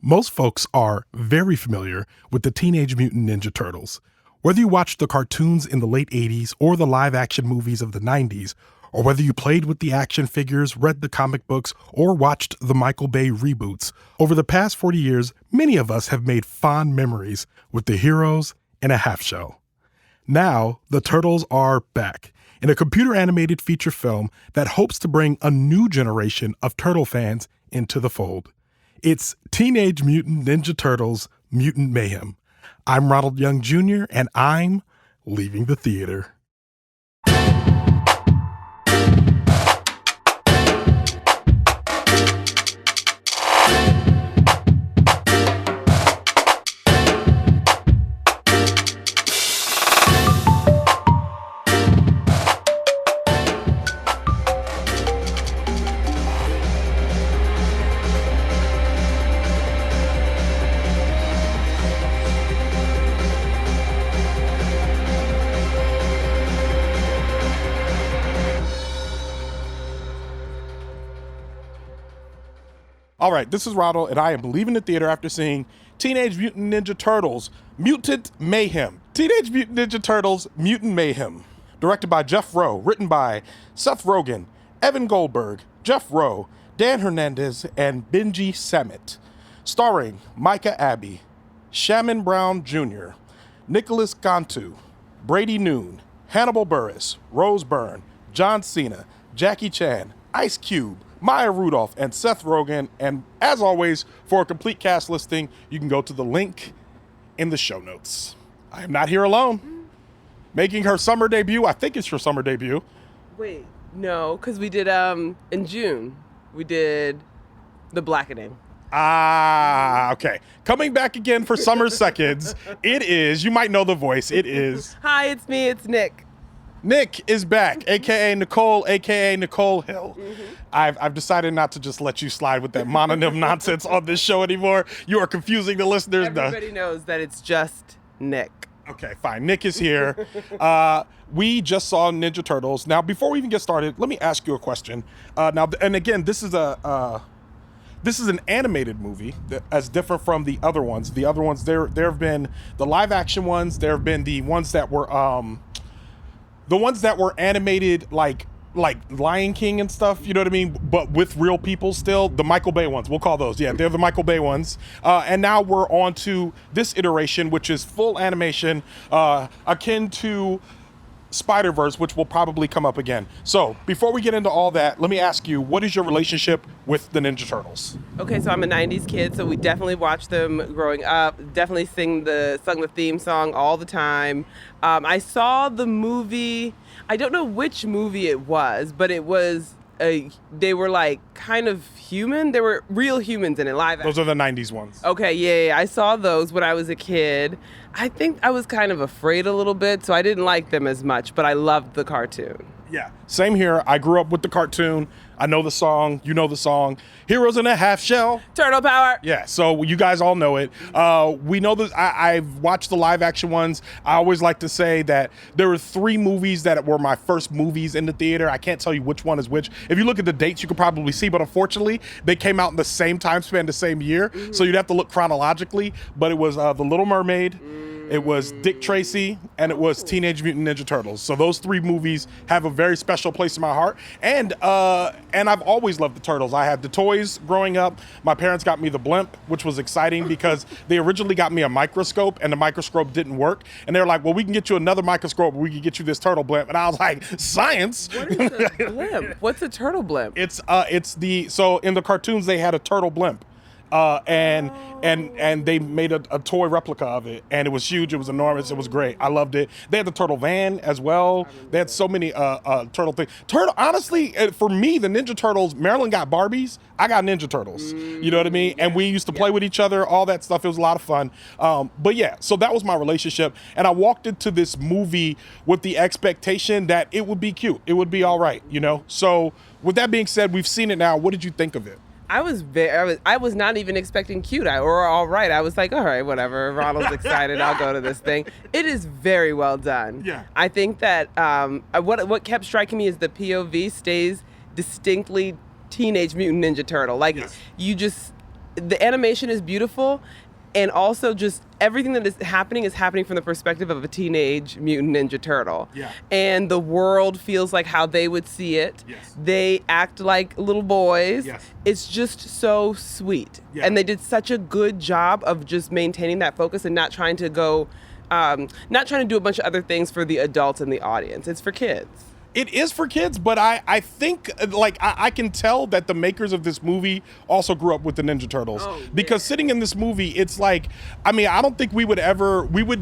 Most folks are very familiar with the Teenage Mutant Ninja Turtles. Whether you watched the cartoons in the late 80s or the live-action movies of the 90s, or whether you played with the action figures, read the comic books, or watched the Michael Bay reboots, over the past 40 years, many of us have made fond memories with the heroes in a half shell. Now, the Turtles are back in a computer-animated feature film that hopes to bring a new generation of Turtle fans into the fold. It's Teenage Mutant Ninja Turtles Mutant Mayhem. I'm Ronald Young Jr., and I'm leaving the theater. All right, this is Ronald, and I am leaving the theater after seeing Teenage Mutant Ninja Turtles Mutant Mayhem. Teenage Mutant Ninja Turtles Mutant Mayhem. Directed by Jeff Rowe, written by Seth Rogen, Evan Goldberg, Jeff Rowe, Dan Hernandez, and Benji Samit. Starring Micah Abbey, Shamon Brown Jr., Nicolas Cantu, Brady Noon, Hannibal Buress, Rose Byrne, John Cena, Jackie Chan, Ice Cube, Maya Rudolph, and Seth Rogen. And as always, for a complete cast listing, you can go to the link in the show notes. I am not here alone. Making her summer debut, I think it's her summer debut. Wait, no, because we did, in June, we did The Blackening. Ah, okay. Coming back again for Summer Seconds, it is, you might know the voice, it is... Hi, it's me, it's Nick. Nick is back, a.k.a. Nichole, a.k.a. Nichole Hill. Mm-hmm. I've decided not to just let you slide with that mononym nonsense on this show anymore. You are confusing the listeners. Everybody knows that it's just Nick. Okay, fine. Nick is here. We just saw Ninja Turtles. Now, before we even get started, let me ask you a question. And again, this is an animated movie as different from the other ones. The other ones, there have been the live action ones. There have been the ones that were animated like Lion King and stuff, you know what I mean? But with real people still, the Michael Bay ones, we'll call those. Yeah, they're the Michael Bay ones. And now we're on to this iteration, which is full animation, akin to Spider-Verse, which will probably come up again. So before we get into all that, let me ask you, what is your relationship with the Ninja Turtles? Okay, so I'm a 90s kid, so we definitely watched them growing up, definitely sung the theme song all the time. I saw the movie, I don't know which movie it was, but it was, they were like kind of human. There were real humans in it, live action. Those are the 90s ones. Okay, yeah, I saw those when I was a kid. I think I was kind of afraid a little bit, so I didn't like them as much, but I loved the cartoon. Yeah, same here. I grew up with the cartoon. I know the song. You know the song. Heroes in a Half Shell. Turtle Power. Yeah, so you guys all know it. We know that I've watched the live action ones. I always like to say that there were 3 movies that were my first movies in the theater. I can't tell you which one is which. If you look at the dates, you could probably see, but unfortunately, they came out in the same time span, the same year. Mm-hmm. So you'd have to look chronologically, but it was The Little Mermaid. It was Dick Tracy, and it was Teenage Mutant Ninja Turtles. So those 3 movies have a very special place in my heart. And I've always loved the Turtles. I had the toys growing up. My parents got me the blimp, which was exciting because they originally got me a microscope, and the microscope didn't work. And they were like, well, we can get you another microscope, or we can get you this turtle blimp. And I was like, science? What is a blimp? What's a turtle blimp? So in the cartoons, they had a turtle blimp. And they made a toy replica of it, and it was huge. It was enormous. It was great. I loved it. They had the turtle van as well. They had so many turtle things. Honestly, for me, the Ninja Turtles. Marilyn got Barbies. I got Ninja Turtles. You know what I mean? And we used to play with each other. All that stuff. It was a lot of fun. But yeah, so that was my relationship. And I walked into this movie with the expectation that it would be cute. It would be all right. You know. So with that being said, we've seen it now. What did you think of it? I was not even expecting cute or all right. I was like, all right, whatever. Ronald's excited. I'll go to this thing. It is very well done. Yeah. I think that what kept striking me is the POV stays distinctly Teenage Mutant Ninja Turtle. Like, yes. you just the animation is beautiful. And also just everything that is happening from the perspective of a teenage mutant ninja turtle. Yeah. And the world feels like how they would see it. Yes. They act like little boys. Yes. It's just so sweet. Yeah. And they did such a good job of just maintaining that focus and not trying to go, not trying to do a bunch of other things for the adults in the audience. It's for kids. It is for kids, but I think, like, I can tell that the makers of this movie also grew up with the Ninja Turtles. Oh, yeah. Because sitting in this movie, it's like, I mean, I don't think we would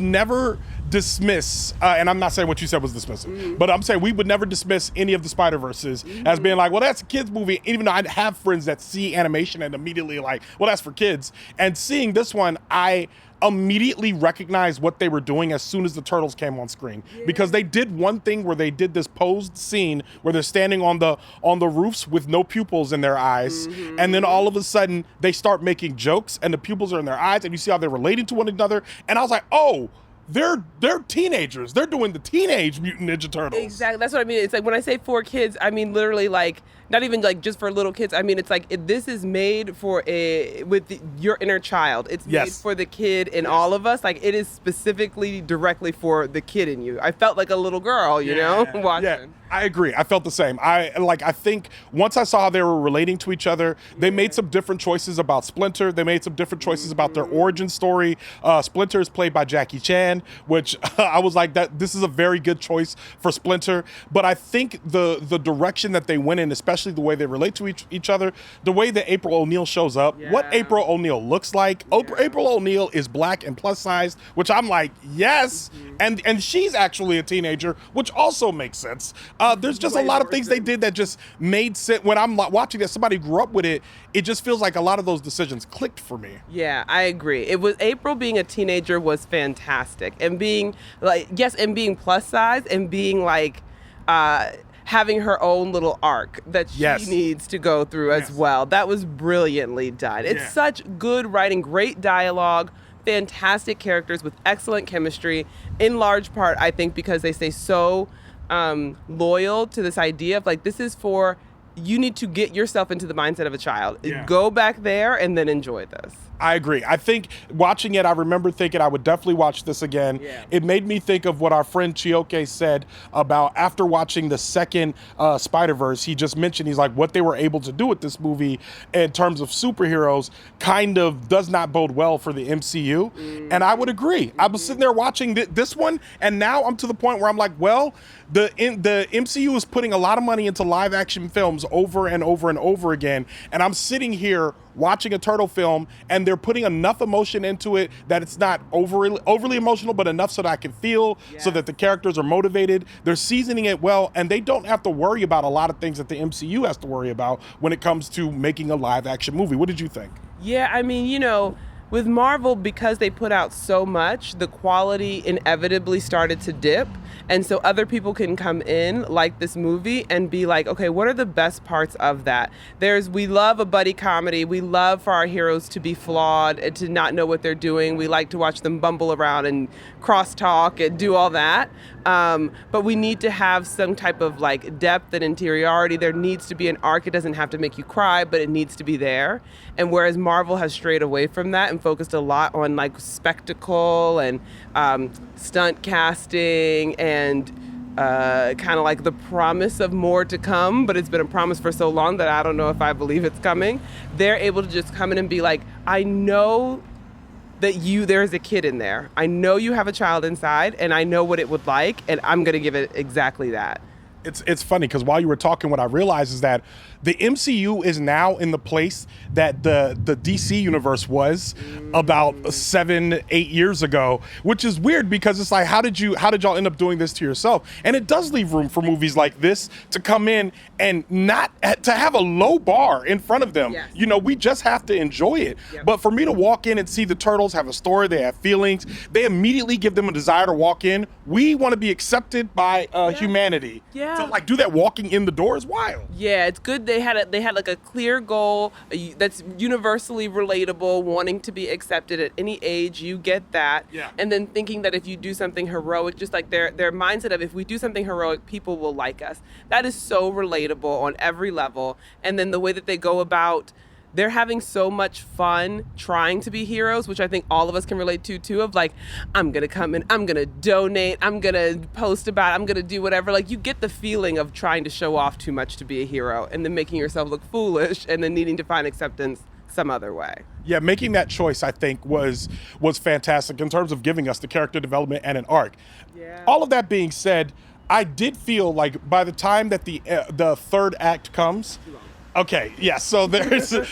never dismiss, and I'm not saying what you said was dismissive, but I'm saying we would never dismiss any of the Spider-Verses as being like, well, that's a kid's movie, even though I have friends that see animation and immediately like, well, that's for kids. And seeing this one, I immediately recognized what they were doing as soon as the turtles came on screen, because they did one thing where they did this posed scene where they're standing on the roofs with no pupils in their eyes, and then all of a sudden they start making jokes and the pupils are in their eyes and you see how they're relating to one another, and I was like, oh, they're teenagers. They're doing the Teenage Mutant Ninja Turtles. Exactly. That's what I mean. It's like when I say for kids, I mean literally like not even like just for little kids. I mean it's like this is made for your inner child. It's made for the kid in all of us. Like it is specifically directly for the kid in you. I felt like a little girl, you know, watching. Yeah. I agree. I felt the same. I think once I saw how they were relating to each other, they made some different choices about Splinter. They made some different choices about their origin story. Splinter is played by Jackie Chan, which I was like, that this is a very good choice for Splinter. But I think the direction that they went in, especially the way they relate to each other, the way that April O'Neil shows up, what April O'Neil looks like. April O'Neil is black and plus sized, which I'm like, yes. And she's actually a teenager, which also makes sense. There's just a lot of things they did that just made sense. When I'm watching that somebody grew up with it, it just feels like a lot of those decisions clicked for me. Yeah, I agree. It was April being a teenager was fantastic, and being like and being plus size and being like having her own little arc that she needs to go through as well. That was brilliantly done. It's such good writing, great dialogue. Fantastic characters with excellent chemistry, in large part, I think, because they stay so loyal to this idea of like, this is for, you need to get yourself into the mindset of a child. Go back there and then enjoy this. I agree. I think watching it, I remember thinking I would definitely watch this again. It made me think of what our friend Chioke said about after watching the second Spider-Verse. He just mentioned, he's like, what they were able to do with this movie in terms of superheroes kind of does not bode well for the MCU. And I would agree. I was sitting there watching this one, and now I'm to the point where I'm like, well, the MCU is putting a lot of money into live action films over and over and over again. And I'm sitting here watching a turtle film, and they're putting enough emotion into it that it's not overly emotional, but enough so that I can feel, so that the characters are motivated. They're seasoning it well, and they don't have to worry about a lot of things that the MCU has to worry about when it comes to making a live action movie. What did you think? Yeah, I mean, you know, with Marvel, because they put out so much, the quality inevitably started to dip. And so other people can come in like this movie and be like, okay, what are the best parts of that? We love a buddy comedy. We love for our heroes to be flawed and to not know what they're doing. We like to watch them bumble around and crosstalk and do all that. But we need to have some type of like depth and interiority. There needs to be an arc. It doesn't have to make you cry, but it needs to be there. And whereas Marvel has strayed away from that and focused a lot on like spectacle and stunt casting and kind of like the promise of more to come, but it's been a promise for so long that I don't know if I believe it's coming. They're able to just come in and be like, I know that there's a kid in there. I know you have a child inside, and I know what it would like, and I'm going to give it exactly that. It's funny because while you were talking, what I realized is that the MCU is now in the place that the DC universe was about 7-8 years ago, which is weird because it's like, how did y'all end up doing this to yourself? And it does leave room for movies like this to come in and not to have a low bar in front of them. Yes. You know, we just have to enjoy it. Yep. But for me to walk in and see the Turtles have a story, they have feelings, they immediately give them a desire to walk in. We want to be accepted by humanity. Yeah. To like do that walking in the door is wild. Yeah, it's good. They had like a clear goal that's universally relatable, wanting to be accepted at any age. You get that. Yeah. And then thinking that if you do something heroic, just like their mindset of if we do something heroic, people will like us. That is so relatable on every level. And then the way that they go about they're having so much fun trying to be heroes, which I think all of us can relate to too, of like, I'm going to come in, I'm going to donate, I'm going to post about it, I'm going to do whatever. Like, you get the feeling of trying to show off too much to be a hero and then making yourself look foolish and then needing to find acceptance some other way. Yeah, making that choice, I think, was fantastic in terms of giving us the character development and an arc. Yeah. All of that being said, I did feel like by the time that the third act comes, okay, yeah. So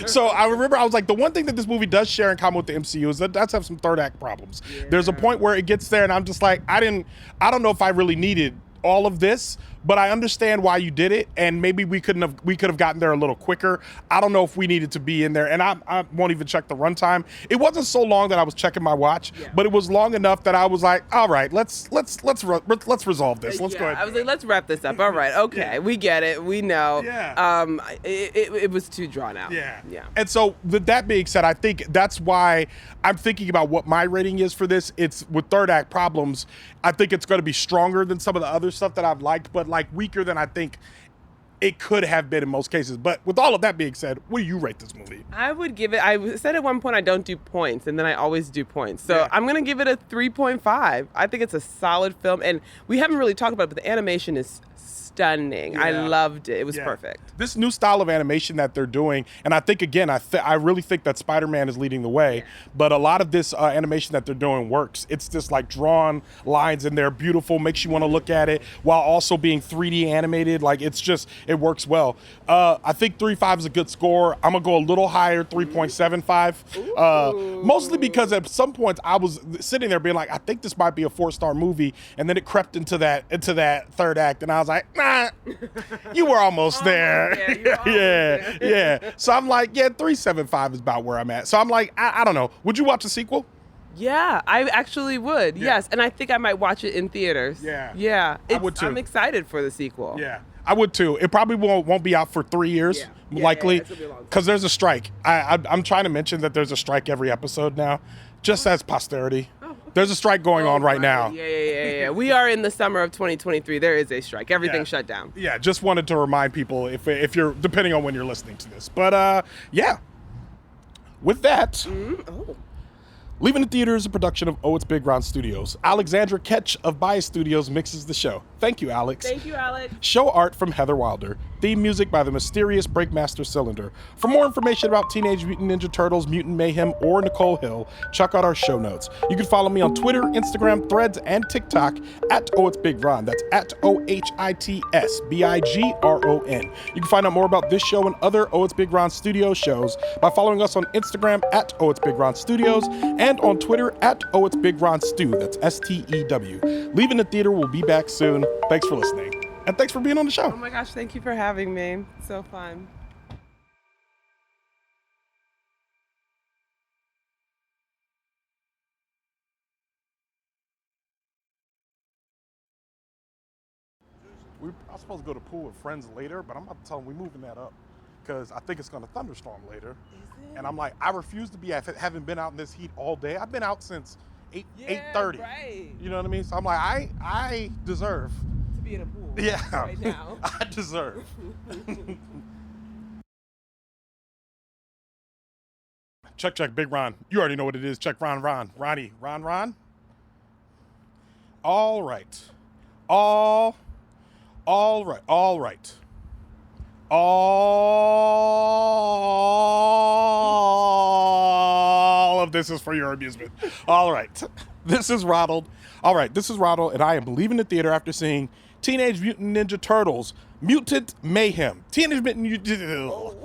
so I remember I was like, the one thing that this movie does share in common with the MCU is that it does have some third act problems. Yeah. There's a point where it gets there, and I'm just like, I don't know if I really needed all of this, but I understand why you did it, and maybe we could have gotten there a little quicker. I don't know if we needed to be in there, and I won't even check the runtime. It wasn't so long that I was checking my watch, but it was long enough that I was like, all right, let's resolve this. Let's go ahead. I was like, let's wrap this up. All right, okay, we get it, we know. Yeah. It was too drawn out. Yeah. And so with that being said, I think that's why I'm thinking about what my rating is for this. It's with third act problems. I think it's going to be stronger than some of the other stuff that I've liked, but like weaker than I think it could have been in most cases. But with all of that being said, what do you rate this movie? I would give it, I said at one point I don't do points, and then I always do points. So I'm going to give it a 3.5. I think it's a solid film, and we haven't really talked about it, but the animation is stunning. I loved it. It was perfect. This new style of animation that they're doing, and I think, again, I really think that Spider-Man is leading the way, but a lot of this animation that they're doing works. It's just like drawn lines, and they're beautiful, makes you want to look at it, while also being 3D animated. Like, it's just, it works well. I think 3.5 is a good score. I'm going to go a little higher, 3.75, mostly because at some points I was sitting there being like, I think this might be a 4-star movie, and then it crept into that third act, and I was like, nah, you were almost there. Yeah. So I'm like, 3.75 is about where I'm at. So I'm like, I don't know. Would you watch the sequel? Yeah, I actually would. Yes, and I think I might watch it in theaters. Yeah. I would too. I'm excited for the sequel. Yeah, I would too. It probably won't be out for 3 years, likely, because there's a strike. I'm trying to mention that there's a strike every episode now, just as posterity. There's a strike going on right now. Yeah. We are in the summer of 2023. There is a strike. Everything's shut down. Yeah, just wanted to remind people if you're, depending on when you're listening to this. But with that, Leaving the Theater is a production of Oh It's Big Round Studios. Alexandra Ketch of Bias Studios mixes the show. Thank you, Alex. Thank you, Alex. Show art from Heather Wilder. Theme music by the mysterious Breakmaster Cylinder. For more information about Teenage Mutant Ninja Turtles, Mutant Mayhem, or Nichole Hill, check out our show notes. You can follow me on Twitter, Instagram, Threads, and TikTok at Oh It's Big Ron. That's at OHITSBIGRON. You can find out more about this show and other Oh It's Big Ron Studios shows by following us on Instagram at Oh It's Big Ron Studios and on Twitter at Oh It's Big Ron Stew. That's STEW. Leaving the Theater will be back soon. Thanks for listening. And thanks for being on the show. Oh my gosh, thank you for having me. So fun. I was supposed to go to pool with friends later, but I'm about to tell them we're moving that up because I think it's going to thunderstorm later. Is it? And I'm like, I refuse to be, having been out in this heat all day. I've been out since 8:30. Right. You know what I mean? So I'm like, I deserve To be in a pool. Yeah. Right now. I deserve. Check, Big Ron. You already know what it is. Check Ronnie. Ron. All right. All of this is for your amusement. All right. This is Ronald. And I am leaving the theater after seeing Teenage Mutant Ninja Turtles, Mutant Mayhem. Teenage Mutant